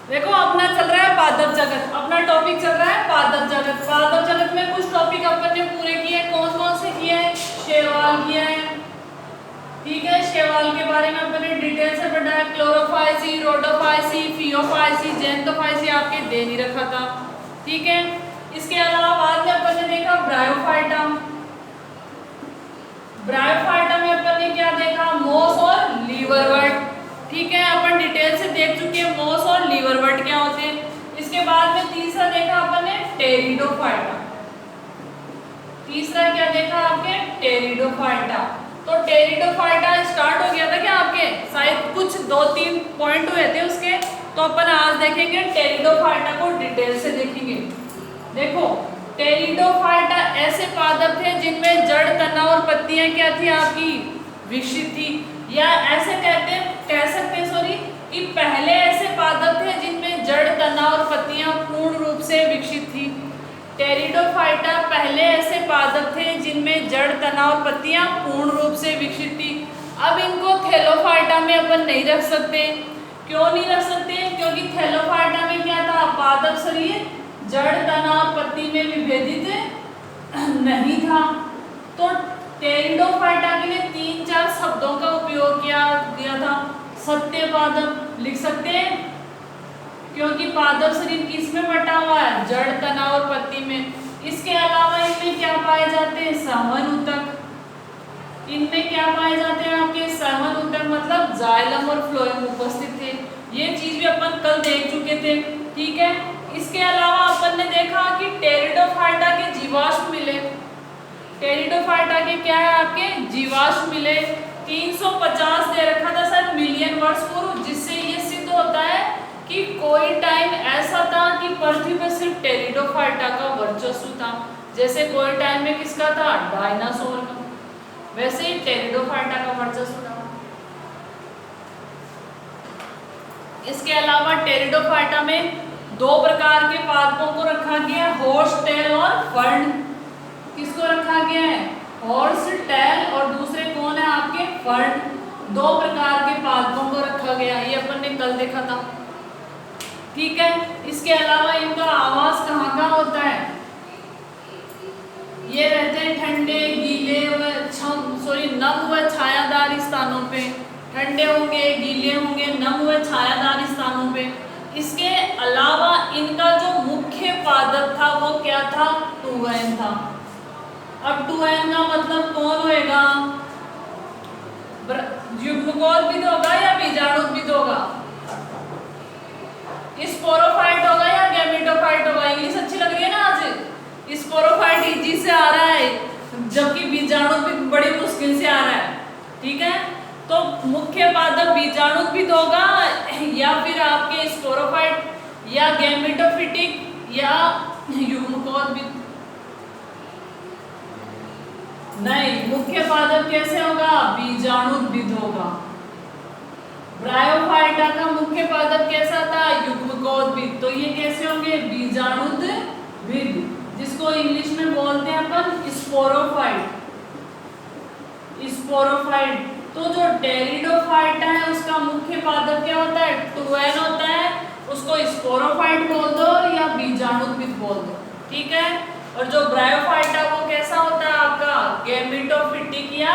देखो अपना चल रहा है पादप जगत, अपना टॉपिक चल रहा है पादप जगत। पादप जगत में कुछ टॉपिक अपन ने पूरे किए, कौन कौन से किए हैं? शैवाल किया है, ठीक है। शैवाल के बारे में अपन ने डिटेल से पढ़ा है। क्लोरोफाइसी, रोडोफाइसी, फियोफाइसी, जेंटोफाइसी आपके दे नहीं रखा था, ठीक है। इसके अलावा बाद में अपन ने देखा ब्रायोफाइटा। ब्रायोफाइटा में अपन ने क्या देखा? मोस और लीवरवर्ट, ठीक है। अपन डिटेल से देख चुके हैं मोस और लीवरवर्ट क्या होते हैं। इसके बाद में तीसरा देखा अपन ने टेरिडोफाइटा। तीसरा क्या देखा आपके? टेरिडोफाइटा। तो टेरिडोफाइटा स्टार्ट हो गया था क्या आपके? शायद कुछ 2-3 पॉइंट हुए थे उसके, तो अपन आज देखेंगे टेरिडोफाइटा को डिटेल से देखेंगे। देखो टेरिडोफाइटा ऐसे पादप थे जिनमें जड़, तना और पत्तियां क्या थी आपकी? विकसित थी। या ऐसे कह सकते हैं सॉरी कि पहले ऐसे पादप थे जिनमें जड़, तना और पत्तियां पूर्ण रूप से विकसित थी। टेरिडोफाइटा पहले ऐसे पादप थे जिनमें जड़, तना और पत्तियां पूर्ण रूप से विकसित थी। अब इनको थैलोफाइटा में अपन नहीं रख सकते। क्यों नहीं रख सकते? क्योंकि थैलोफाइटा में क्या था? पादप शरीर जड़, तना और पत्ती में विभेदित नहीं था। तो टेरिडोफाइटा के लिए 3-4 शब्दों का उपयोग किया गया था। सत्य पादप लिख सकते हैं क्योंकि पादप शरीर किस में बटा हुआ है? जड़, तना और पत्ती में। इसके अलावा इनमें क्या पाए जाते हैं? संवहन ऊतक। इनमें क्या पाए जाते हैं आपके? संवहन ऊतक, मतलब जाइलम और फ्लोएम उपस्थित थे। ये चीज भी अपन कल देख चुके थे, ठीक है। इसके अलावा अपन ने देखा कि टेरिडोफाइटा के जीवाश्म मिले। टेरिडोफाइटा के क्या है आपके? जीवाश्म मिले। 350 दे रखा था सर मिलियन वर्ष पूर्व, जिससे ये सिद्ध होता है कि कोई टाइम ऐसा था कि पृथ्वी पर सिर्फ टेरिडोफाइटा का वर्चस्व था। जैसे कोई टाइम में किसका था? डायनासोर का। वैसे ही टेरिडोफाइटा का वर्चस्व था। इसके अलावा टेरिडोफाइटा में 2 प्रकार के पादपों को रखा गया है, हॉर्स टेल और फर्न। किसको रखा गया है? हॉर्स टेल, और दूसरे कौन है आपके? फर्न। 2 प्रकार के पादपों को रखा गया, ये अपन ने कल देखा था, ठीक है। इसके अलावा इनका आवास कहाँ का होता है? ये रहते हैं ठंडे, गीले व नम व छायादार स्थानों पे। ठंडे होंगे, गीले होंगे, नम व छायादार स्थानों पे। इसके अलावा इनका जो मुख्य पादप था वो क्या था? टूवैन था। अब टूवैन का मतलब कौन होएगा? युग्मकोद्भिद होगा या बीजाणुद्भिद होगा? स्पोरोफाइट होगा या गैमेटोफाइट होगा? इंग्लिश अच्छी लग रही है ना आज? स्पोरोफाइट इजी से आ रहा है, जबकि बीजाणुद्भिद बड़ी मुश्किल से आ रहा है, ठीक है। तो मुख्य पादप बीजाणुद्भिद होगा या फिर आपके स्पोरोफाइट या गैमेटोफिटिक या युग्मकोद्भिद? नहीं, मुख्य पादप कैसे होगा? बीजाणुद्भिद होगा। ब्रायोफाइटा का मुख्य पादप कैसा था? युग्मकोद्भिद। तो ये कैसे होंगे? बीजाणुद्भिद, जिसको इंग्लिश में बोलते हैं अपन स्पोरोफाइट। स्पोरोफाइट। तो जो टेरिडोफाइटा है उसका मुख्य पादप क्या होता है? टूवैन होता है। उसको स्पोरोफाइट बोल दो या बीजाणुद्भिद बोल दो, ठीक है। और जो ब्रायोफाइटा वो कैसा होता है आपका? गैमेटोफिटिक या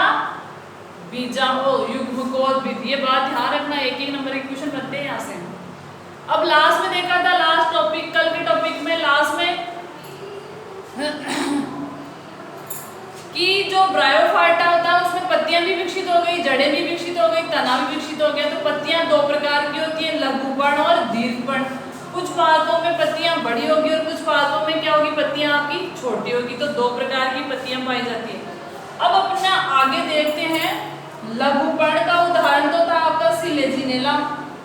युग्मकोद्भिद। ये बात ध्यान रखना, एक नंबर के क्वेश्चन बनते हैं यहाँ से। अब लास्ट में देखा था, लास्ट टॉपिक, कल के टॉपिक में लास्ट में कि जो ब्रायोफाइटा होता है उसमें पत्तियां भी विकसित हो गई, जड़ें भी विकसित हो गई, तना भी विकसित हो गया। तो पत्तियां 2 प्रकार की होती है, लघुपर्ण और दीर्घपर्ण। कुछ पादपों में पत्तियां बड़ी होगी और कुछ पादपों में क्या होगी? पत्तियां आपकी छोटी होगी। तो 2 प्रकार की पत्तियां पाई जाती है। अब अपना आगे देखते हैं। लघुपर्ण का उदाहरण तो था आपका सिलेजिनेला,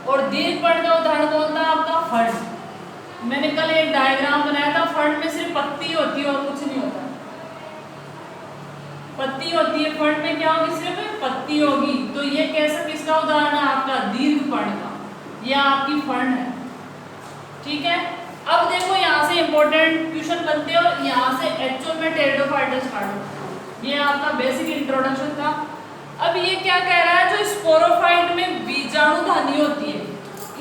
और दीर्घपर्ण का उदाहरण कौन था? आपका फर्न। मैंने कल एक डायग्राम बनाया था, फर्न में सिर्फ पत्ती होती है और कुछ नहीं होता। पत्ती होती है, फर्न में क्या होगी? सिर्फ पत्ती होगी। तो ये कैसा, किसका उदाहरण है आपका? दीर्घपर्ण का। यह आपकी फर्न है, ठीक है। अब देखो यहाँ से इंपॉर्टेंट क्वेश्चन बनते हैं और यहाँ से एक्चुअल में टेरिडोफाइटा स्टार्ट होता है। ये आपका बेसिक इंट्रोडक्शन था। अब ये क्या कह रहा है? जो स्पोरोफाइट में बीजाणुधानी होती है,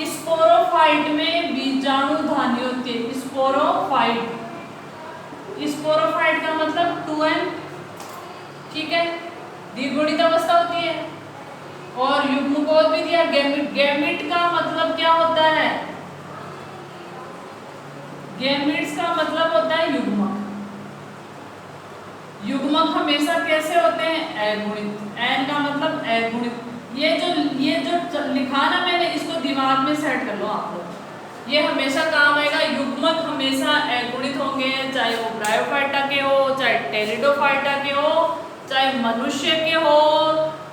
स्पोरोफाइट में स्पोरोफाइट। स्पोरोफाइट का मतलब 2n, ठीक है, द्विगुणित अवस्था होती है। और युग्मकोद्भिद या गैमीट, गैमीट का मतलब क्या होता है? गैमीट्स का मतलब होता है युग्मक। युग्मक हमेशा कैसे होते हैं? अगुणित। एन का मतलब अगुणित। ये जो लिखा ना मैंने, इसको दिमाग में सेट कर लो आप लोग, ये हमेशा काम आएगा। युग्मक हमेशा अगुणित होंगे, चाहे वो ब्रायोफाइटा के हो, चाहे टेरिडोफाइटा के हो, चाहे मनुष्य के हो,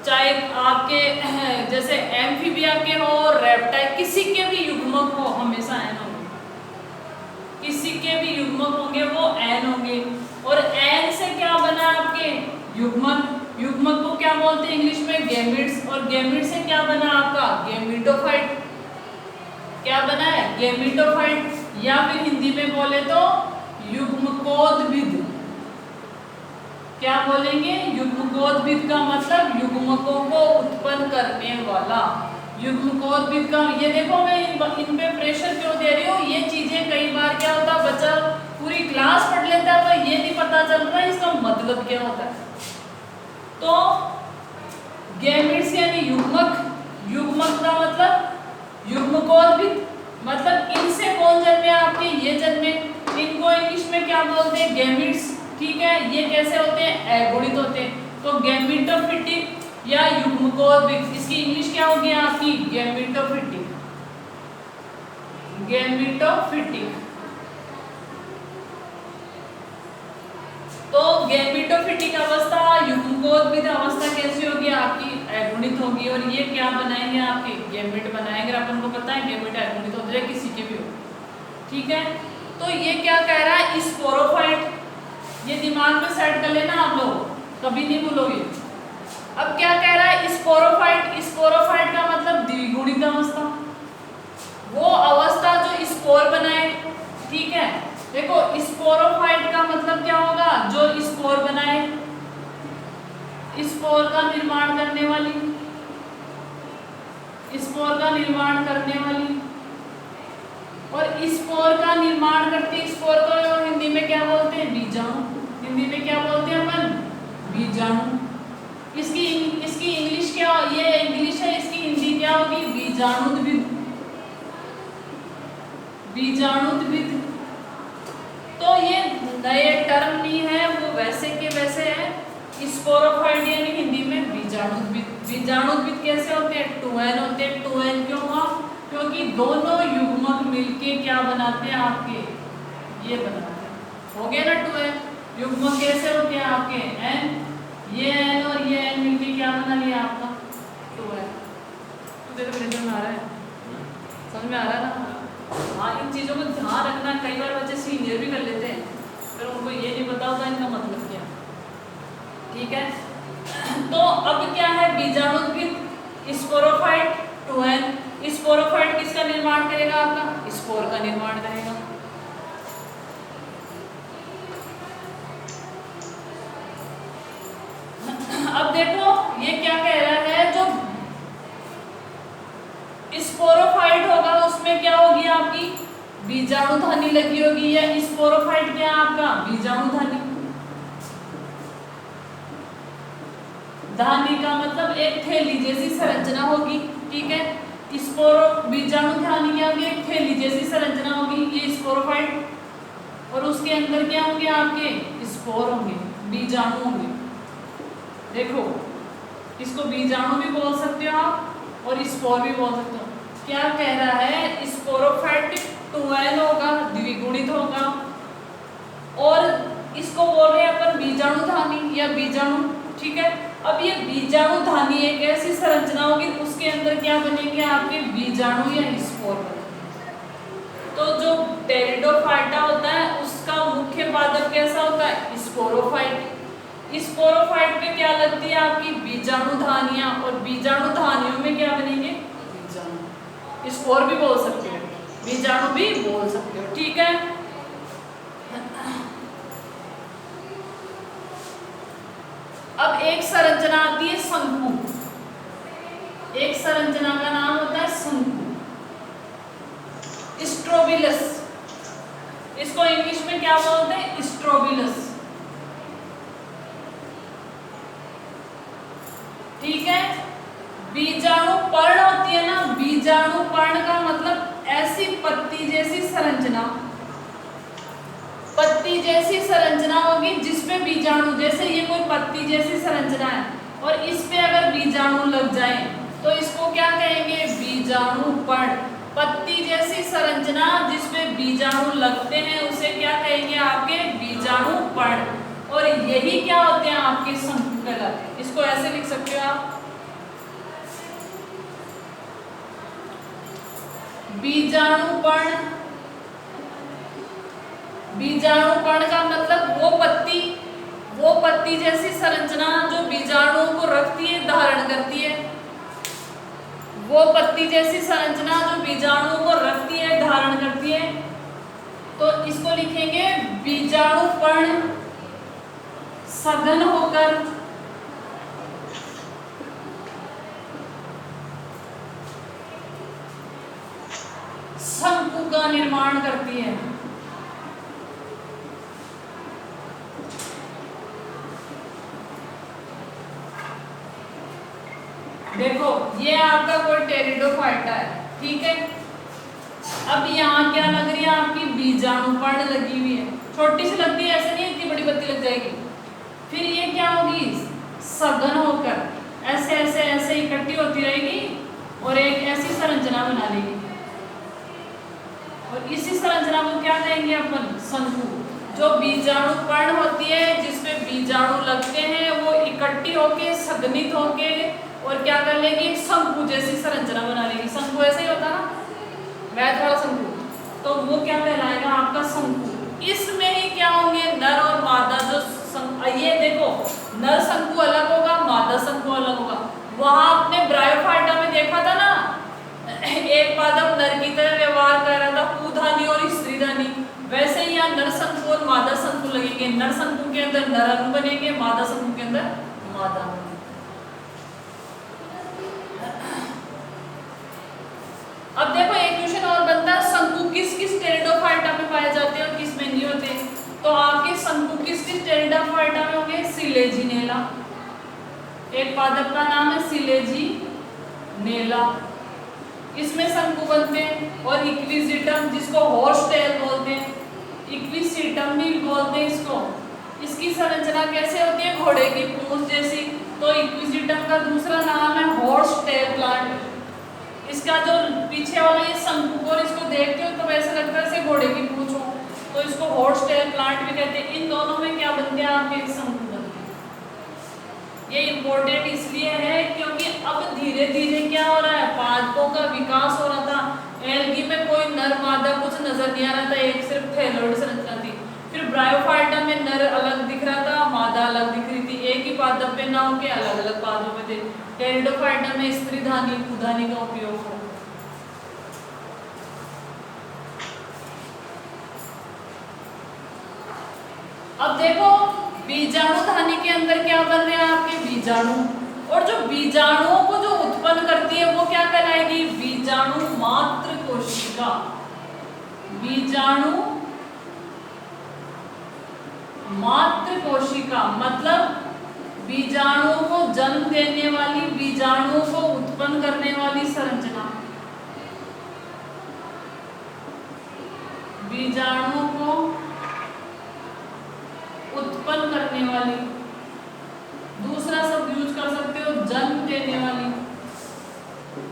चाहे आपके जैसे एम्फीबिया के हो, रेप्टाइल, किसी के भी युग्मक हो हमेशा एन होंगे। किसी के भी युग्मक होंगे वो एन होंगे। और एन से क्या बना आपके? युग्मक। युग्मक को क्या बोलते हैं इंग्लिश में? गैमीट्स। और गैमीट से क्या बना आपका? गैमीटोफाइट। क्या बना है? गैमीटोफाइट। या फिर हिंदी में बोले तो युग्मकोद्भिद। क्या बोलेंगे? युग्मकोद्भिद का मतलब युग्मकों को उत्पन्न करने वाला। युग्मकोद्भिद का, ये देखो मैं इन पे प्रेशर क्यों दे रही हूँ, ये चीजें कई बार क्या होता है बच्चा पूरी क्लास पढ़ लेता है पर ये नहीं पता चल रहा इसका मतलब क्या होता है। तो गैमीट्स यानी युग्मक। युग्मक का मतलब युग्मकोद्भिद, मतलब इनसे कौन जन्मे? आपके ये जन्मे। इनको इंग्लिश में क्या बोलते हैं? गैमीट्स, ठीक है। ये कैसे होते हैं? अगुणित होते हैं। तो गैमीटोफिटिक या युग्मकोद्भिद, इसकी इंग्लिश क्या होगी आपकी? गैमीटोफिटिक। गैमीटोफिटिक। तो गैमीटोफिटिक अवस्था, युग्मकोद्भिद अवस्था कैसी होगी आपकी? अगुणित होगी। और ये क्या बनाएंगे आपके? गैमीट बनाएंगे। अपन को पता है गैमीट अगुणित होते हैं, किसी के भी हो, ठीक है। तो ये क्या कह रहा है? स्पोरोफाइट। ये दिमाग में सेट कर लेना आप लोग, कभी नहीं भूलोगे। अब क्या कह रहा है? स्पोरोफाइट। स्पोरोफाइट का मतलब द्विगुणित अवस्था, वो अवस्था जो स्पोर बनाए, ठीक है। देखो स्पोरोफाइट का मतलब क्या होगा? जो स्पोर बनाए, स्पोर का निर्माण करने वाली, स्पोर का निर्माण करने वाली। और स्पोर का निर्माण करती, स्पोर को हिंदी में क्या बोलते हैं? बीजाणु। हिंदी में क्या बोलते हैं अपन? बीजाणु। इसकी इंग्लिश क्या? ये इंग्लिश है, इसकी हिंदी क्या होगी? बीजाणुद्भिद। बीजाणुद्भिद। तो ये नए टर्म नहीं है, वो वैसे के वैसे है। स्पोरोफाइट यानी हिंदी में बीजाणुद्भिद। बीजाणुद्भिद कैसे होते हैं? 2n होते हैं। 2n क्यों हुआ? क्योंकि दोनों युग्मक मिलके क्या बनाते हैं आपके? ये बनाते हैं। हो गया ना 2n। युग्मक कैसे होते हैं आपके? n, ये n और ये n मिलके क्या बना लिया आपका? 2n। तो देखो समझ में आ रहा है? समझ में आ रहा है ना? हाँ, इन चीज़ों को ध्यान रखना। कई बार बच्चे सीनियर भी कर लेते हैं पर उनको ये नहीं पता होता इनका मतलब क्या, ठीक है। तो अब क्या है? बीजाणुद्भिद, स्पोरोफाइट, 2n। स्पोरोफाइट किसका निर्माण करेगा? आपका स्पोर का निर्माण करेगा। अब देखो ये क्या कह रहा है? जो स्पोरोफाइट होगा उसमें क्या होगी आपकी? बीजाणुधानी लगी होगी। या स्पोरोफाइट क्या है आपका? बीजाणुधानी। धानी का मतलब एक थैली जैसी संरचना होगी, ठीक है। स्पोरो बीजाणुधानी क्या होगी? एक थैली जैसी संरचना होगी, ये स्पोरोफाइट। और उसके अंदर क्या होंगे आपके? स्पोर होंगे, बीजाणु होंगे। देखो इसको बीजाणु भी बोल सकते हो आप और स्पोर भी बोल सकते हो। क्या कह रहा है? स्पोरोफाइट 2n होगा, द्विगुणित होगा। और इसको बोल रहे हैं अपन बीजाणुधानी या बीजाणु, ठीक है। अब ये बीजाणुधानी एक ऐसी संरचना होगी, उसके अंदर क्या बनेंगे आपके? बीजाणु या स्पोर बनेंगे। तो जो टेरिडोफाइटा होता है उसका मुख्य पादप कैसा होता है? स्पोरोफाइट। स्पोरोफाइट में क्या लगती है आपकी? बीजाणुधानियां। और बीजाणुधानियों में क्या बनेंगे? बीजाणु। स्पोर भी बोल सकते हो, बीजाणु भी बोल सकते हो, ठीक है। अब एक संरचना आती है शंकु। एक संरचना का नाम होता है शंकु, स्ट्रोबिलस। इसको इंग्लिश में क्या बोलते हैं? स्ट्रोबिलस। ठीक है। बीजाणु पर्ण होती है ना, बीजाणु पर्ण का मतलब ऐसी पत्ती जैसी संरचना, पत्ती जैसी संरचना होगी जिसपे बीजाणु, जैसे ये कोई पत्ती जैसी संरचना है और इस पे अगर बीजाणु लग जाए तो इसको क्या कहेंगे? बीजाणु पर्ण। पत्ती जैसी संरचना जिसपे बीजाणु लगते हैं उसे क्या कहेंगे? आपके बीजाणु पर्ण। और यही क्या होते हैं? आपके शंकु कहलाते हैं। इसको ऐसे लिख सकते हो आप, बीजाणु पर्ण। बीजाणु पर्ण का मतलब वो पत्ती जैसी संरचना जो बीजाणुओं को रखती है, धारण करती है। वो पत्ती जैसी संरचना जो बीजाणुओं को रखती है, धारण करती है। तो इसको लिखेंगे बीजाणु पर्ण सघन होकर शंकु का निर्माण करती है। देखो ये आपका कोई टेरिडोफाइटा है, ठीक है। अब यहाँ क्या लग रही है? आपकी बीजाणु पर्ण लगी हुई है, छोटी सी लगती है, ऐसे नहीं इतनी बड़ी पत्ती लग जाएगी। फिर ये क्या होगी? सघन होकर ऐसे ऐसे ऐसे इकट्ठी होती रहेगी और एक ऐसी संरचना बना लेगी। और इसी संरचना को क्या कहेंगे अपन? शंकु। जो बीजाणु पर्ण होती है जिसपे बीजाणु लगते हैं वो इकट्ठी होके, संघनित होके और क्या कर लेगी? शंकु जैसी संरचना बना लेगी। शंकु ऐसे ही होता ना, मैथ वाला शंकु, तो वो क्या कहलाएगा? आपका शंकु। इसमें ही क्या होंगे? नर और मादा। जो ये देखो, नर शंकु अलग होगा, मादा शंकु अलग होगा। वहां आपने ब्रायोफाइटा में देखा था ना, एक पादप नर की तरह व्यवहार कर रहा था, पूधानी और स्त्रीधानी। वैसे ही यहाँ नर शंकु और मादा शंकु लगेंगे। नर शंकु के अंदर नर अणु बनेंगे, मादा शंकु के अंदर मादा अणु। अब देखो एक क्वेश्चन और बनता है, शंकु किस किस टेरिडोफाइटा में पाए जाते हैं और किस में नहीं होते? तो आपके शंकु किस किस टेरिडोफाइटा में होंगे? सिलेजिनेला। एक पादप का नाम है सिलेजिनेला, इसमें शंकु बनते हैं। और इक्विजिटम, जिसको हॉर्स टेल बोलते हैं, इक्विसिटम भी बोलते हैं इसको। इसकी संरचना कैसे होती है? घोड़े की पूंछ जैसी। तो इक्विजिटम का दूसरा नाम है हॉर्स टेल प्लांट। इसका जो पीछे वाला ये शंकु, और इसको देखते हो तो वैसे लगता है जैसे घोड़े की पूंछ हो, तो इसको हॉर्स टेल प्लांट भी कहते हैं। इन दोनों में क्या बनते हैं? आपके शंकु बनते हैं। ये इम्पोर्टेंट इसलिए है क्योंकि अब धीरे धीरे क्या हो रहा है? पादपों का विकास हो रहा था। एल्गी में कोई नर मादा कुछ नजर नहीं आ रहा था, एक सिर्फ थैलोइड संरचना थी। फिर ब्रायोफाइटा में नर अलग दिख रहा था, मादा अलग दिख रही थी, एक ही पादप पे ना होके अलग अलग पादपों में थे। टेरिडोफाइटा में स्त्रीधानी पूधानी का उपयोग हो। अब देखो बीजाणुधानी के अंदर क्या बन रहे हैं? आपके बीजाणु। और जो बीजाणुओं को जो उत्पन्न करती है वो क्या कहलाएगी? बीजाणु मात्र कोशिका। बीजाणु मात्र कोशिका मतलब बीजाणुओं को जन्म देने वाली, बीजाणुओं को उत्पन्न करने वाली संरचना। बीजाणुओं को उत्पन्न करने वाली, दूसरा शब्द यूज कर सकते हो जन्म देने वाली।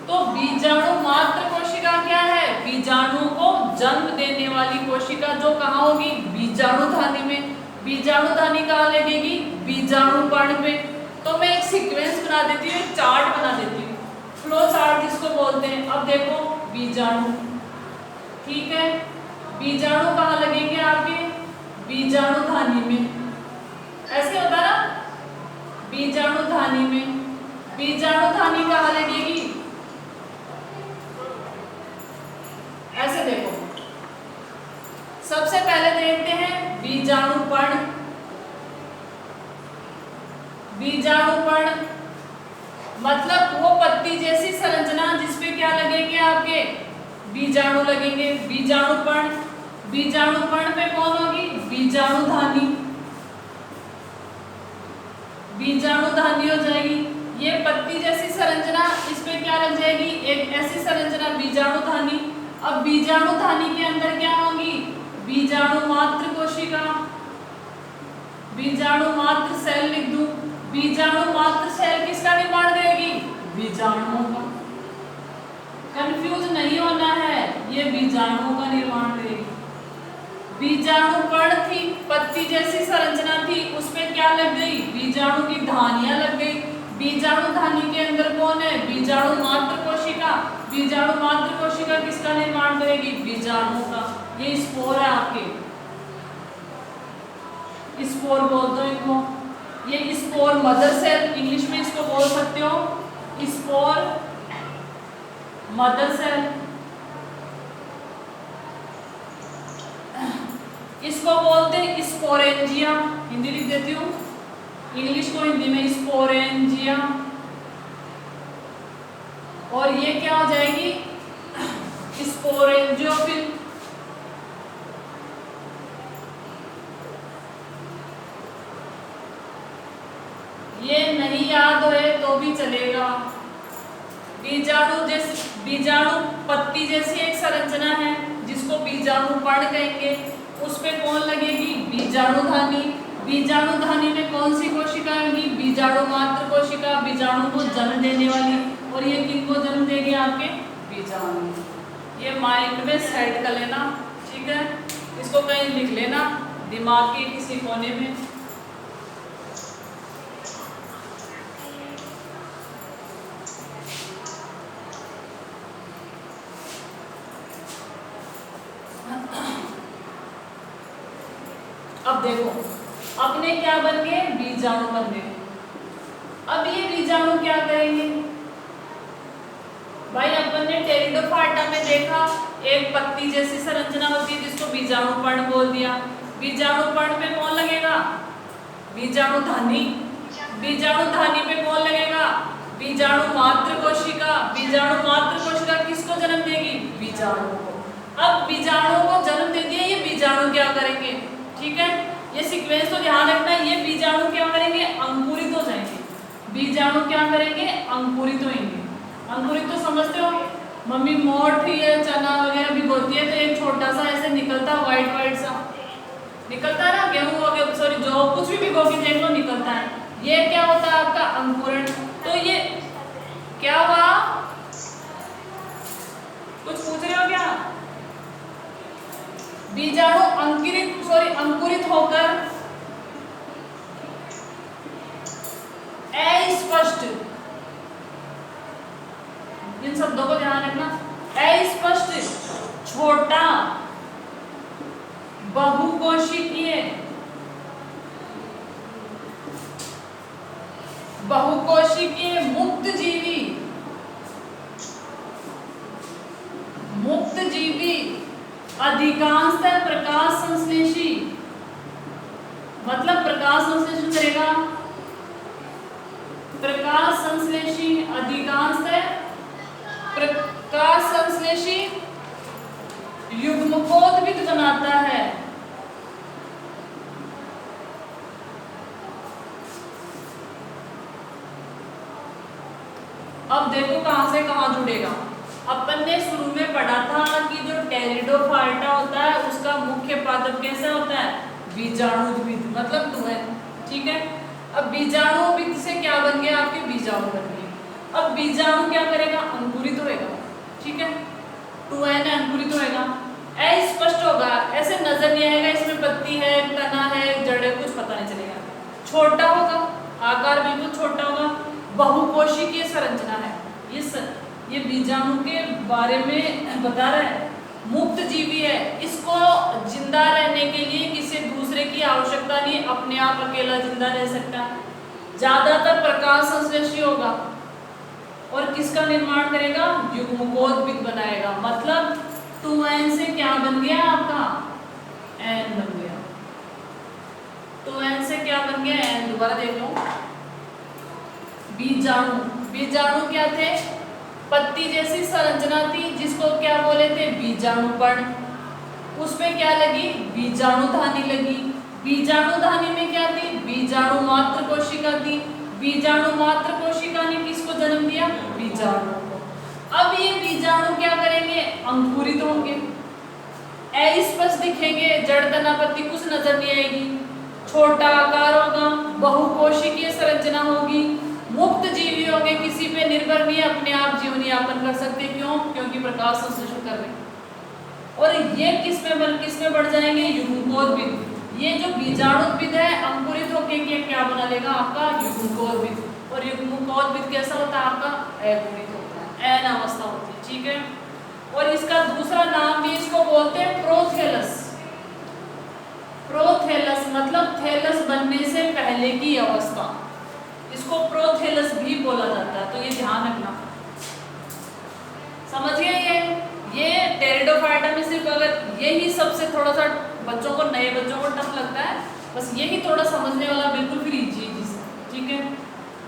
तो बीजाणु मात्र कोशिका क्या है? बीजाणुओं को जन्म देने वाली कोशिका, जो कहाँ होगी? बीजाणुधानी में। बीजाणुधानी कहाँ लगेगी? बीजाणु पर्ण पे। तो मैं एक सीक्वेंस बना देती हूँ, एक चार्ट बना देती हूँ, फ्लो चार्ट जिसको बोलते हैं। अब देखो बीजाणु, ठीक है, बीजाणु कहाँ लगेंगे? आपके बीजाणुधानी में। ऐसे होता ना, बीजाणुधानी में। बीजाणुधानी कहाँ लगेगी? ऐसे देखो, सबसे पहले देखते हैं बीजाणुपर्ण। बीजाणुपर्ण मतलब वो पत्ती जैसी संरचना जिसपे क्या लगेंगे? आपके बीजाणु लगेंगे, बीजाणुपर्ण। बीजाणुपर्ण पे कौन होगी? बीजाणुधानी। बीजाणुधानी हो जाएगी। ये पत्ती जैसी संरचना, इस पे क्या लग जाएगी? एक ऐसी संरचना बीजाणुधानी। अब बीजाणुधानी के अंदर क्या होगी? बीजाणु मात्र कोशिका, बीजाणु मात्र सेल लिख दूं। बीजाणु मात्र सेल किसका निर्माण करेगी? बीजाणुओं का। कंफ्यूज नहीं होना है, ये बीजाणुओं का निर्माण करेगी। बीजाणुपर्ण थी, पत्ती जैसी संरचना थी, उसमें क्या लग गई? बीजाणु की धानियां लग गई। बीजाणुधानी के अंदर कौन है? बीजाणु मात्र कोशिका। बीजाणु मात्र कोशिका किसका निर्माण करेगी? बीजाणुओं का। ये स्पोर है आपके, स्पोर बोल दो इनको। ये स्पोर मदर सेल, इंग्लिश में इसको बोल सकते हो स्पोर मदर सेल। इसको बोलते हैं स्पोरेंजिया, हिंदी लिख देती हूँ, इंग्लिश को हिंदी में स्पोरेंजिया। और ये क्या हो जाएगी? स्पोरेंजियोफिल। ये नहीं याद होए तो भी चलेगा। बीजाणु पत्ती जैसी एक संरचना है जिसको बीजाणुपर्ण कहेंगे। उस पे कौन लगेगी? बीजाणुधानी। बीजाणुधानी में कौन सी कोशिका होगी? बीजाणु मात्र कोशिका, बीजाणु को जन्म देने वाली। और ये किनको जन्म देगी? आपके बीजाणु। ये माइंड में सेट कर लेना, ठीक है? इसको कहीं लिख लेना दिमाग के किसी कोने में। अब देखो अपने क्या बन गए? बीजाणु बन गए। अब ये बीजाणु क्या करेंगे भाई? अपन ने टेरिडोफाइटा में देखा एक पत्ती जैसी संरचना होती है जिसको बीजाणुपर्ण बोल दिया। बीजाणुपर्ण पे कौन लगेगा? बीजाणुधानी। बीजाणुधानी पे कौन लगेगा? बीजाणु मात्र कोशिका। बीजाणु मात्र कोशिका किसको जन्म देगी? बीजाणु को। अब बीजाणु को जन्म दे दिया, ये बीजाणु क्या करेंगे? ठीक है, ये सीक्वेंस तो ध्यान रखना है। ये बीजाणु क्या करेंगे? अंकुरित हो जाएंगे। बीजाणु क्या करेंगे? अंकुरित होंगे। अंकुरित तो समझते हो, मम्मी मोठ या चना वगैरह भिगोती है तो एक छोटा सा ऐसे निकलता है, व्हाइट व्हाइट सा निकलता है ना, गेहूं वगैरह, सॉरी जो कुछ भी भिगो के देख लो निकलता है। ये क्या होता है? आपका अंकुरण। तो ये क्या हुआ? कुछ पूछ रहे हो क्या? बीजाणु अंकुरित होकर अस्पष्ट, इन शब्दों को ध्यान रखना, अस्पष्ट छोटा बहुकोशिकीय मुक्त जीवी अधिकांशतः प्रकाश संश्लेषी, मतलब प्रकाश संश्लेषण करेगा। प्रकाश संश्लेषी अधिकांशतः प्रकाश संश्लेषी युग्मकोद्भिद बनाता है। अब देखो कहां से कहां जुड़ेगा। अपन ने शुरू में पढ़ा था कि जो टेरिडोफाइटा होता है उसका मुख्य पादप कैसा होता है? बीजाणुद्भिद, मतलब टू एन। ठीक है, अब बीजाणुद्भिद से क्या बन गया? आपके बीजाणु बन गए। अब बीजाणु क्या करेगा? अंकुरित होएगा। ठीक है, टू एन अंकुरित होएगा, अस्पष्ट होगा, ऐसे नजर नहीं आएगा इसमें पत्ती है, तना है, जड़ है, कुछ पता नहीं चलेगा। छोटा होगा, आकार बिल्कुल छोटा होगा, बहुकोशिकीय संरचना है। ये बीजाणु के बारे में बता रहा है। मुक्त जीवी है, इसको जिंदा रहने के लिए किसी दूसरे की आवश्यकता नहीं, अपने आप अकेला जिंदा रह सकता। ज्यादातर प्रकाश संश्लेषी होगा और किसका निर्माण करेगा? युग्मकोद्भिद बनाएगा। मतलब 2n से क्या बन गया आपका? n बन गया। 2n से क्या बन गया? n। दोबारा देख लो, बीजाणु क्या थे? पत्ती जैसी संरचना थी जिसको क्या बोले थे? बीजाणुपर्ण। उस पे क्या लगी, बीजाणुधानी लगी। बीजाणुधानी में क्या थी, बीजाणु मात्र कोशिका थी। बीजाणु मात्र कोशिका ने किसको जन्म दिया, बीजाणु को। अब ये बीजाणु क्या करेंगे, अंकुरित होंगे, अस्पष्ट दिखेंगे, जड़ तना-पत्ती कुछ नजर नहीं आएगी, छोटा आकार होगा, बहुकोशिकीय संरचना होगी, मुक्त जीवी होंगे, किसी पे निर्भर नहीं, अपने आप जीवन यापन कर सकते। क्यों, क्योंकि प्रकाश संश्लेषण कर रहे हैं। और ये किसमें बढ़ जाएंगे, युग्मकोद्भिद। ये जो बीजाणुद्भिद है अंकुरित होकर ये क्या बना लेगा, आपका युग्मकोद्भिद। और युग्मकोद्भिद कैसा होता है, आपका अगुणित होता है, एन अवस्था होती है, ठीक है। और इसका दूसरा नाम भी इसको बोलते हैं प्रोथेलस। प्रोथेलस मतलब थैलस बनने से पहले की अवस्था, इसको प्रोथेलस भी बोला जाता है, तो ये ध्यान रखना। समझ गए ये टेरिडोफाइटा में सिर्फ अगर यही सबसे थोड़ा सा बच्चों को, नए बच्चों को टफ लगता है, बस यही थोड़ा समझने वाला बिल्कुल फिर इजी है, ठीक है।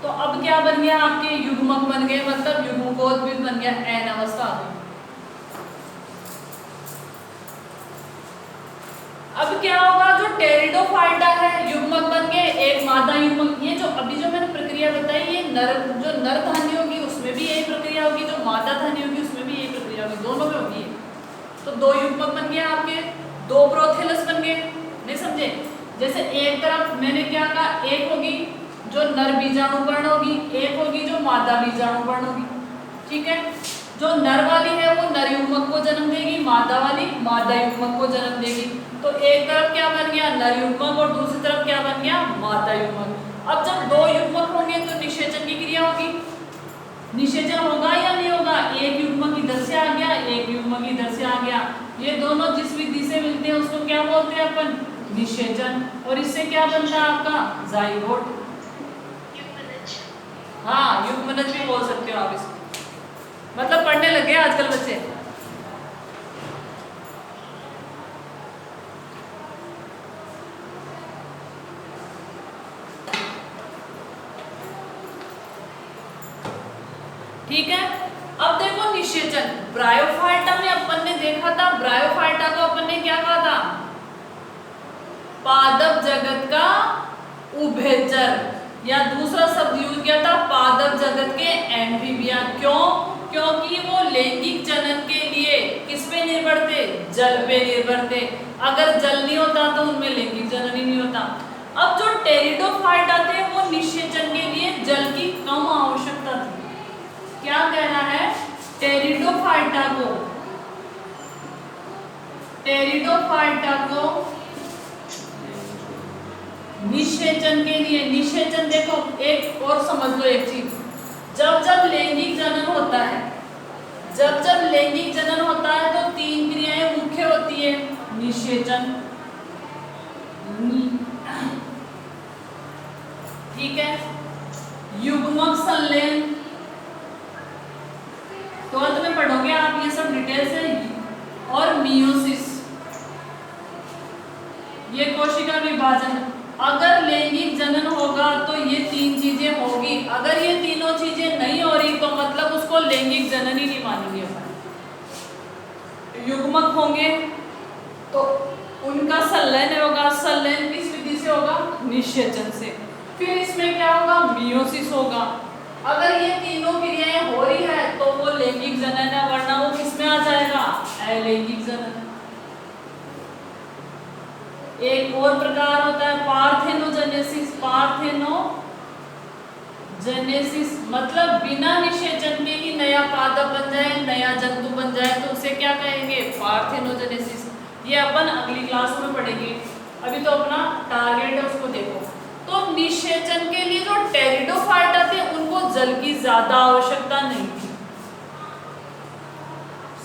तो अब क्या बन गया, आपके युग्मक बन गए, मतलब युग्मकोद्भिद बन गया, एन अवस्था आ गई। अब क्या होगा, जो टेरिडोफाइटा है युग्मक बन गए, एक मादा युग्मक। ये जो अभी जो मैंने प्रक्रिया बताई, ये जो नरधानी होगी उसमें भी यही प्रक्रिया होगी, जो मादा धानी होगी उसमें भी यही प्रक्रिया होगी, दोनों में होगी। तो दो युग्मक बन गए आपके, दो प्रोथेलस बन गए, नहीं समझे। जैसे एक तरफ मैंने क्या कहा, एक होगी जो नर बीजाणुपर्ण होगी, एक होगी जो मादा बीजाणुपर्ण होगी, ठीक है। जो नर वाली है वो नर युग्मक को जन्म देगी, मादा वाली मादा युग्मक को जन्म देगी। तो एक तरफ क्या बन गया, नर युग्मक, और दूसरी तरफ क्या बन गया, मादा युग्मक। अब जब दो युग्मक होंगे तो निषेचन की क्रिया होगी। निषेचन होगा या नहीं होगा, एक युग्मक इधर से आ गया, एक युग्मक इधर से आ गया, ये दोनों जिस विधि से मिलते हैं उसको क्या बोलते हैं अपन, निषेचन। और इससे क्या बनता है आपका, जाइगोट। हाँ, युग्मनज भी बोल सकते हो आप इसको, मतलब पढ़ने लगे आजकल बच्चे। ठीक है। अब देखो निषेचन, ब्रायोफाइटा में अपन ने देखा था, ब्रायोफाइटा को अपन ने क्या कहा था, पादप जगत का उभयचर, या दूसरा शब्द यूज किया था पादप जगत के एम्फीबिया। क्यों, क्योंकि वो लैंगिक जनन के लिए किस पे निर्भर थे, जल पे निर्भर थे। अगर जल नहीं होता तो उनमें लैंगिक जनन ही नहीं होता। अब जो टेरिडोफाइटा थे वो निषेचन के लिए जल की कम आवश्यकता थी। क्या कहना है, टेरिडोफाइटा को निषेचन के लिए, निषेचन देखो एक और समझ लो एक चीज, जब लैंगिक जनन होता है, जब लैंगिक जनन होता है तो तीन क्रियाएं मुख्य होती है, निषेचन, ठीक है, युग्मक संलयन, 12th में पढ़ोगे आप ये सब डिटेल से, और मियोसिस, ये कोशिका विभाजन। अगर लैंगिक जनन होगा तो ये तीन चीजें होगी, अगर ये तीनों चीजें नहीं हो रही तो मतलब उसको लैंगिक जनन ही नहीं मानेंगे अपन। युग्मक होंगे तो उनका संलयन होगा, संलयन किस विधि से होगा, निषेचन से। फिर इसमें क्या होगा, मियोसिस होगा। अगर ये तीनों क्रियाएं हो रही है तो वो लैंगिक जनन है, वरना वो किसमें आ जाएगा, अलैंगिक जनन। एक और प्रकार होता है पार्थेनोजेनेसिस। पार्थेनोजेनेसिस मतलब बिना निषेचन के ही नया पादप बन जाए, नया जंतु बन जाए, तो उसे क्या कहेंगे, पार्थेनोजेनेसिस। ये अपन अगली क्लास में पढ़ेंगे, अभी तो अपना टारगेट है उसको देखो। तो निषेचन के लिए जो टेरिडोफाइटा थे उनको जल की ज्यादा आवश्यकता नहीं थी,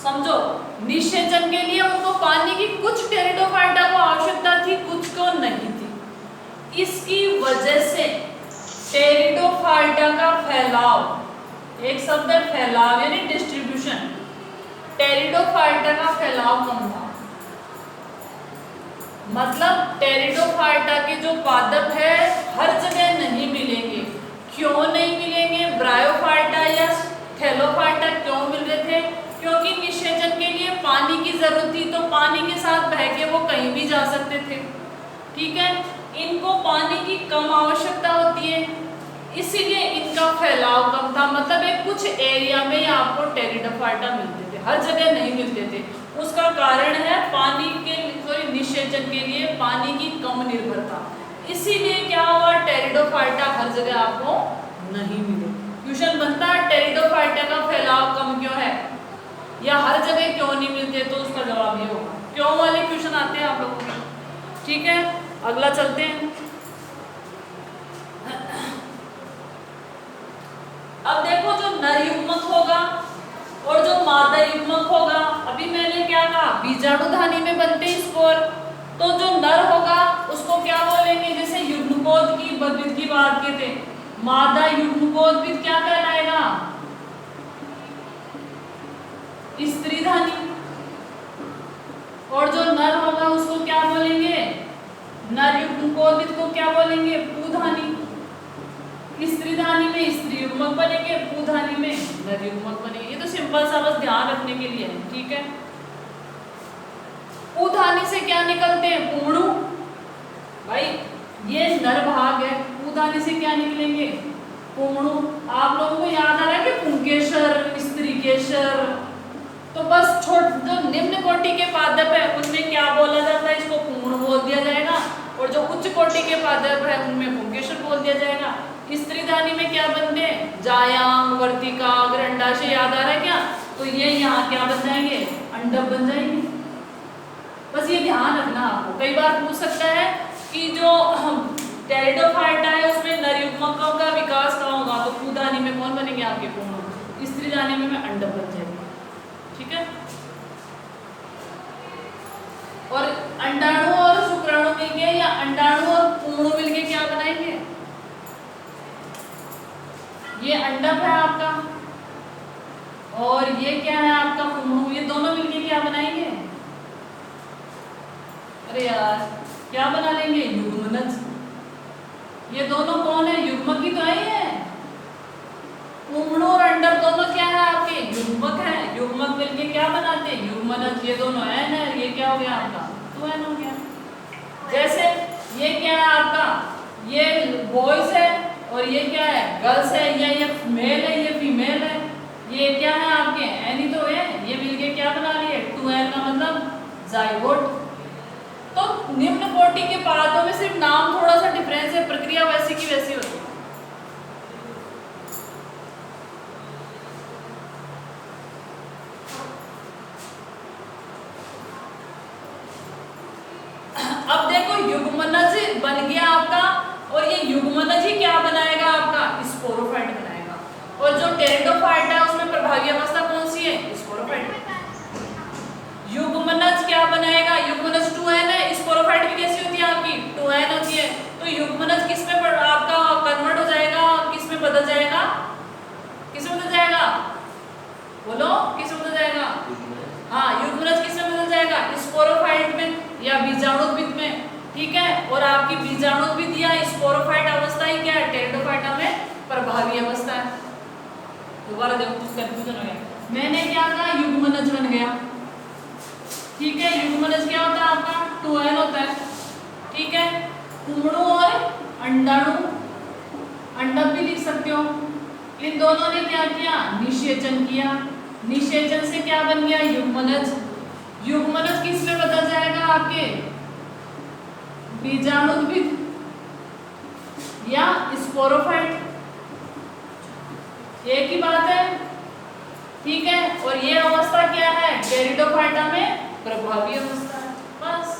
समझो। निषेचन के लिए उनको पानी की कुछ टेरिडोफाइटा को आवश्यकता थी, कुछ को नहीं थी। इसकी वजह से टेरिडोफाइटा का फैलाव, एक शब्द है फैलाव यानी डिस्ट्रीब्यूशन, टेरिडोफाइटा का फैलाव कम था। मतलब टेरिडोफाइटा के जो पादप है हर जगह नहीं मिलेंगे। क्यों नहीं मिलेंगे, ब्रायोफाइटा या थैलोफाइटा क्यों मिल रहे थे, क्योंकि निषेचन के लिए पानी की जरूरत थी, तो पानी के साथ है कि वो कहीं भी जा सकते थे। ठीक है, इनको पानी की कम आवश्यकता होती है, इसीलिए इनका फैलाव कम था। मतलब एक कुछ एरिया में ही आपको टेरिडोफाइटा मिलते थे, हर जगह नहीं मिलते थे। उसका कारण है पानी के निषेचन के लिए पानी की कम निर्भरता। इसीलिए क्या हुआ, टेरिडोफाइटा हर जगह आपको नहीं मिले। क्वेश्चन बनता है टेरिडोफाइटा का फैलाव कम क्यों है या हर जगह क्यों नहीं मिलते, तो उसका जवाब ये होगा। क्यों वाले क्वेश्चन आते हैं आप लोगों को। ठीक है, अगला चलते हैं। अब देखो जो नर युग्मक होगा और जो मादा युग्मक होगा, अभी मैंने क्या कहा, बीजाणुधानी में बनते हैं स्पोर। तो जो नर होगा उसको क्या बोलेंगे, जैसे युग्मकोद की बात की थे, मादा युग्मकोद्भिद क्या कहलाएगा, स्त्रीधानी। और जो नर होगा उसको क्या बोलेंगे, नर युग्मकोद्भिद को क्या बोलेंगे, पुधानी। स्त्रीधानी में स्त्री युग्मक बनेंगे, पुधानी में नर युग्मक बनेंगे। ये तो सिंपल सा बस ध्यान रखने के लिए है। ठीक है, पुधानी से क्या निकलते हैं, पुंगड़ू। भाई ये नर भाग है, पुधानी से क्या निकलेंगे, पुंगड़ू। आप लोगों को याद आ रहा है कि पुंकेशर, स्त्रीकेशर। तो बस जो निम्न कोटि के पादप है उनमें क्या बोला जाता है, इसको पुंगड़ू बोल दिया जाएगा। और जो उच्च कोटि के पादप है उनमें पुंकेशर बोल दिया जाएगा। स्त्रीधानी में क्या बनते हैं, जायांग, वर्तिका, अगर अंडाशय याद आ रहा है क्या, तो ये यहाँ क्या बन जाएंगे, अंडक बन जाएंगे। बस ये ध्यान रखना आपको। कई बार पूछ सकता है कि जो टेरिडोफाइटा है उसमें नर युग्मकों का विकास कहाँ होगा, तो पुधानी में कौन बनेंगे, आपके पुंगड़ू। स्त्रीधानी में अंडक बन जाएंगे। ठीक है, और अंडाणु और शुक्राणु मिलके या अंडाणु और पुंगड़ू मिलके क्या बनाएंगे, ये अंडक है आपका और ये क्या है आपका पुंगड़ू। ये दोनों मिलके क्या बनाएंगे, अरे यार क्या बना लेंगे, युग्मनज। ये दोनों कौन है, युग्मक ही तो है ये। पुंगड़ू और अंडक दोनों क्या है आपके, युग्मक है। युग्मक मिलके क्या बनाते हैं, युग्मनज। ये दोनों एन है, ये क्या हो गया आपका, तो एन हो गया। जैसे ये क्या है आपका, ये बॉयज है और ये क्या है, गर्ल्स है। ये मेल है, ये फीमेल है। ये क्या है आपके, एन ही तो है। ये मिलके क्या बना लिए, 2n का मतलब जाइगोट। तो निम्न कोटि के पादपों में सिर्फ नाम थोड़ा सा डिफरेंस है, प्रक्रिया वैसी की वैसी होती है। अब देखो युग्मनज बन गया आपका, और ये युग्मनज ही क्या बनाएगा आपका, स्पोरोफाइट बनाएगा। और जो टेरिडोफाइटा है उसमें प्रभावी अवस्था कौन सी है, स्पोरोफाइट। युग्मनज क्या बनाएगा, युग्मनज 2n है। स्पोरोफाइट भी कैसी होती है आपकी, 2n होती है। तो युग्मनज किसमें आपका कन्वर्ट हो जाएगा, किसमें बदल जाएगा, किसमें बदल जाएगा, बोलो किसमें बदल जाएगा। हाँ, युग्मनज किसमें बदल जाएगा, स्पोरोफाइट में या बीजाणुद्भिद में। ठीक है, और आपकी बीजाणुद्भिद या स्पोरोफाइट अवस्था ही क्या है, टेरिडोफाइटा में प्रभावी अवस्था है। दोबारा देखो कुछ कंफ्यूजन हो गया। मैंने क्या कहा, युग्मनज बन गया। ठीक है, युग्मनज क्या होता है आपका, 2n होता है। ठीक है, पुंगड़ू और अंडाणु, अंडक भी लिख सकते हो। इन दोनों ने क्या किया, निषेचन किया। निषेचन से क्या बन गया, युग्मनज। युग्मनज किस में बदल जाएगा आपके, बीजाणुद्भिद या स्पोरोफाइट, एक ही बात है। ठीक है, और ये अवस्था क्या है, टेरिडोफाइटा में प्रभावी अवस्था है। बस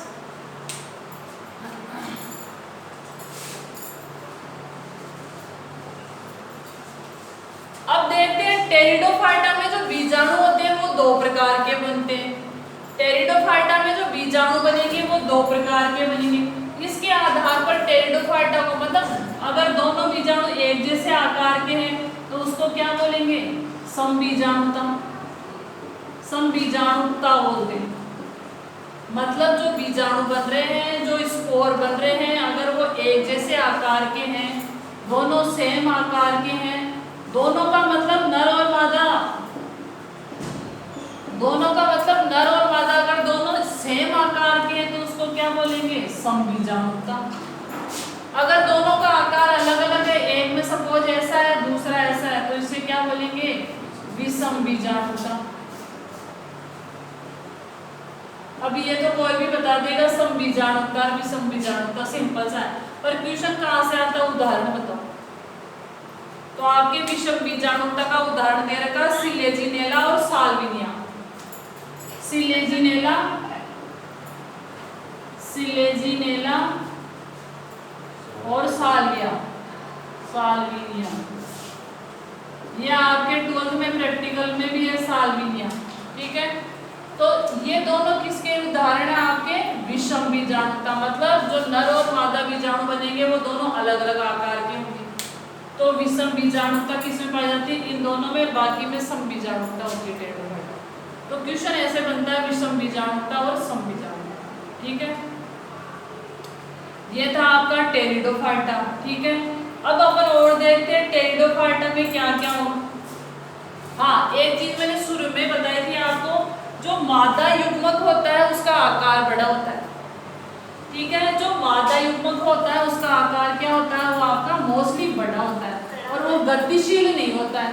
अब देखते हैं टेरिडोफाइटा में जो बीजाणु होते हैं वो 2 प्रकार के बनते हैं। टेरिडोफाइटा में जो बीजाणु बनेंगे वो 2 प्रकार के बनेंगे। इसके आधार पर टेरिडोफाइटा को, मतलब अगर दोनों बीजाणु एक जैसे आकार के हैं तो उसको क्या बोलेंगे, समबीजाणुता। समबीजाणुता बोलते हैं। मतलब जो बीजाणु बन रहे हैं, जो स्पोर बन रहे हैं, अगर वो एक जैसे आकार के हैं, दोनों सेम आकार के हैं, दोनों का मतलब नर और मादा, दोनों का मतलब नर और मादा अगर दोनों सेम आकार के क्या बोलेंगे? समबीजाणुता। अगर दोनों का आकार अलग अलग है, एक में सपोज ऐसा है दूसरा ऐसा है, तो इसे क्या बोलेंगे? विषम बीजाणुता। अब ये तो कोई भी बता देगा समबीजाणुता और विषम बीजाणुता, सिंपल सा है, पर क्वेश्चन कहाँ से आता है? उदाहरण बताओ। तो आपके विषम बीजाणुता का उदाहरण दे रखा सिलेजिनेला और साल्विनिया। सिलेजिनेला, सिलेजिनेला और साल्विनिया। ये आपके 12th में प्रैक्टिकल में भी है साल्विनिया, ठीक है। तो ये दोनों किसके उदाहरण है? आपके विषम बीजाणुता, मतलब जो नर और मादा बीजाणु बनेंगे वो दोनों अलग अलग आकार के होंगे। तो विषम बीजाणुता किसमें पाई जाती है? इन दोनों में, बाकी में समबीजाणुता होती है। तो क्वेश्चन ऐसे बनता है विषम बीजाणुता और समबीजाणुता, ठीक है। ये था आपका टेरिडोफाइटा, ठीक है। अब अपन और देखते हैं टेरिडोफाइटा में क्या क्या हो। हाँ, एक चीज मैंने शुरू में बताई थी आपको, जो मादा युग्मक होता है उसका आकार बड़ा होता है, ठीक है। जो मादा युग्मक होता है उसका आकार क्या होता है? वो आपका मोस्टली बड़ा होता है और वो गतिशील नहीं होता है,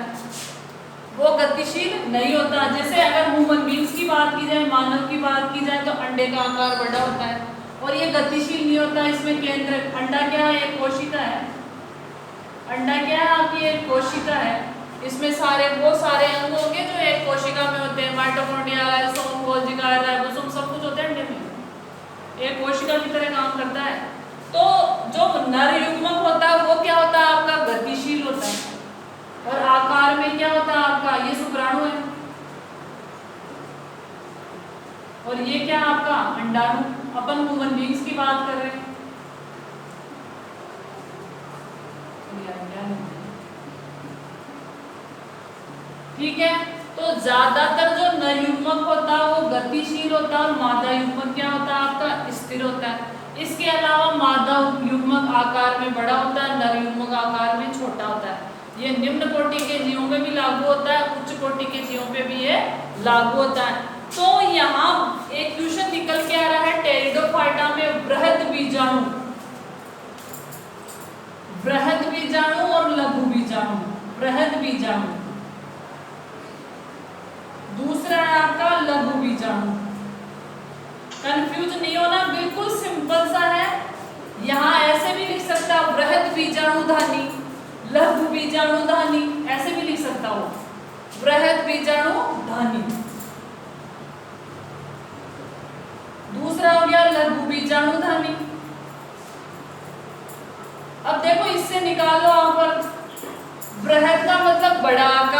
वो गतिशील नहीं होता। जैसे अगर ह्यूमन बींग्स की बात की जाए, मानव की बात की जाए, तो अंडे का आकार बड़ा होता है और ये गतिशील नहीं होता। इसमें केंद्र, अंडा क्या है? एक कोशिका है। अंडा क्या है? आपकी एक कोशिका है। इसमें वो सारे अंग होंगे जो एक कोशिका में होते हैं। माइटोकॉन्ड्रिया, राइबोसोम, गोल्गी, राइबोसोम सब कुछ होते हैं अंडे में। एक कोशिका की तरह काम करता है। तो जो नर युग्मक होता है वो क्या होता है? आपका गतिशील होता है और आकार में क्या होता है आपका? ये शुक्राणु है और ये क्या आपका? अंडाणु। अपन ह्यूमन बींग्स की बात कर रहे हैं। ठीक है, तो ज्यादातर जो नर युग्मक होता है वो गतिशील होता है और मादा युग्मक क्या होता है? आपका स्थिर होता है। इसके अलावा मादा युग्मक आकार में बड़ा होता है, नर युग्मक आकार में छोटा होता है। ये निम्न कोटि के जीवों पे भी लागू होता है, उच्च कोटि के जीवों पे भी ये लागू होता है। तो यहाँ एक क्वेश्चन निकल के आ रहा है टेरिडोफाइटा में बृहद बीजाणु, बृहद बीजाणु और लघु बीजाणु। बृहद बीजाणु, दूसरा है आपका लघु बीजाणु। कंफ्यूज नहीं होना, बिल्कुल सिंपल सा है। यहाँ ऐसे भी लिख सकता बृहद बीजाणुधानी, लघु बीजाणुधानी, ऐसे भी लिख सकता हो बृहद बीजाणुधानी। दूसरा हो गया लघु बीजाणुधानी। अब देखो इससे निकालो आप, बृहद का मतलब बड़ा आकार